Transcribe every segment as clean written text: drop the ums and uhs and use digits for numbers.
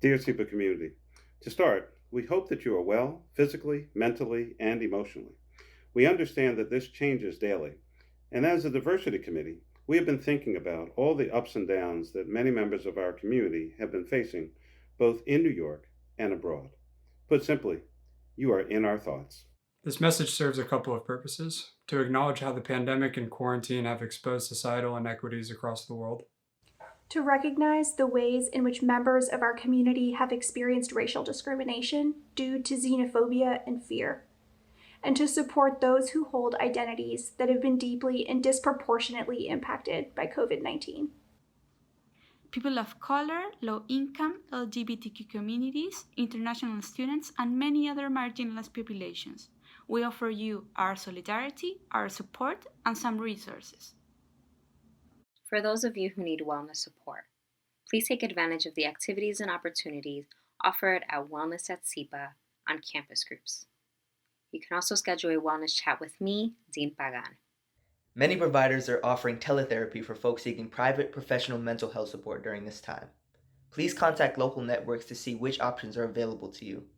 Dear SIPA community, to start, we hope that you are well physically, mentally, and emotionally. We understand that this changes daily, and as a diversity committee, we have been thinking about all the ups and downs that many members of our community have been facing, both in New York and abroad. Put simply, you are in our thoughts. This message serves a couple of purposes: to acknowledge how the pandemic and quarantine have exposed societal inequities across the world, to recognize the ways in which members of our community have experienced racial discrimination due to xenophobia and fear, and to support those who hold identities that have been deeply and disproportionately impacted by COVID-19. People of color, low-income, LGBTQ communities, international students, and many other marginalized populations. We offer you our solidarity, our support, and some resources. For those of you who need wellness support, please take advantage of the activities and opportunities offered at Wellness at SIPA on campus groups. You can also schedule a wellness chat with me, Dean Pagan. Many providers are offering teletherapy for folks seeking private professional mental health support during this time. Please contact local networks to see which options are available to you.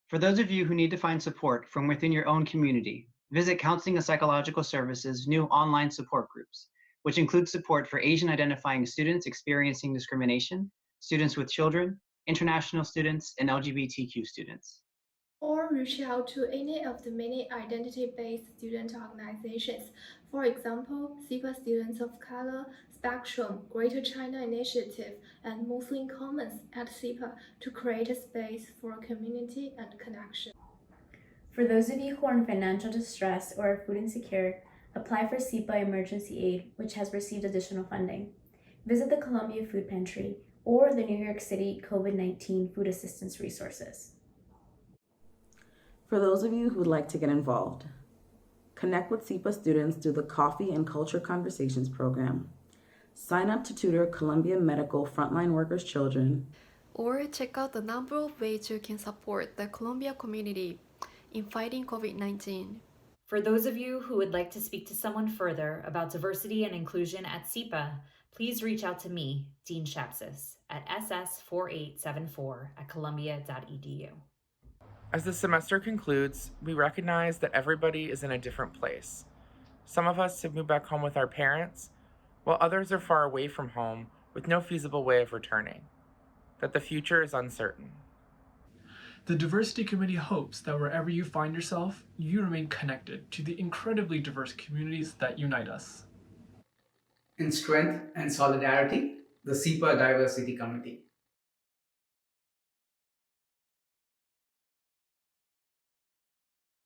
For those of you who need to find support from within your own community, visit Counseling and Psychological Services' new online support groups, which include support for Asian identifying students experiencing discrimination, students with children, international students, and LGBTQ students. Or reach out to any of the many identity-based student organizations, for example, SIPA Students of Color, Spectrum, Greater China Initiative, and Muslim Commons at SIPA to create a space for community and connection. For those of you who are in financial distress or are food insecure, apply for SIPA Emergency Aid, which has received additional funding. Visit the Columbia Food Pantry or the New York City COVID-19 Food Assistance Resources. For those of you who would like to get involved, connect with SIPA students through the Coffee and Culture Conversations program. Sign up to tutor Columbia Medical frontline workers' children. Or check out the number of ways you can support the Columbia community in fighting COVID-19. For those of you who would like to speak to someone further about diversity and inclusion at SIPA, please reach out to me, Dean Shapsis, at ss4874@columbia.edu. As the semester concludes, we recognize that everybody is in a different place. Some of us have moved back home with our parents, while others are far away from home with no feasible way of returning. That the future is uncertain. The Diversity Committee hopes that wherever you find yourself, you remain connected to the incredibly diverse communities that unite us. In strength and solidarity, the SIPA Diversity Committee.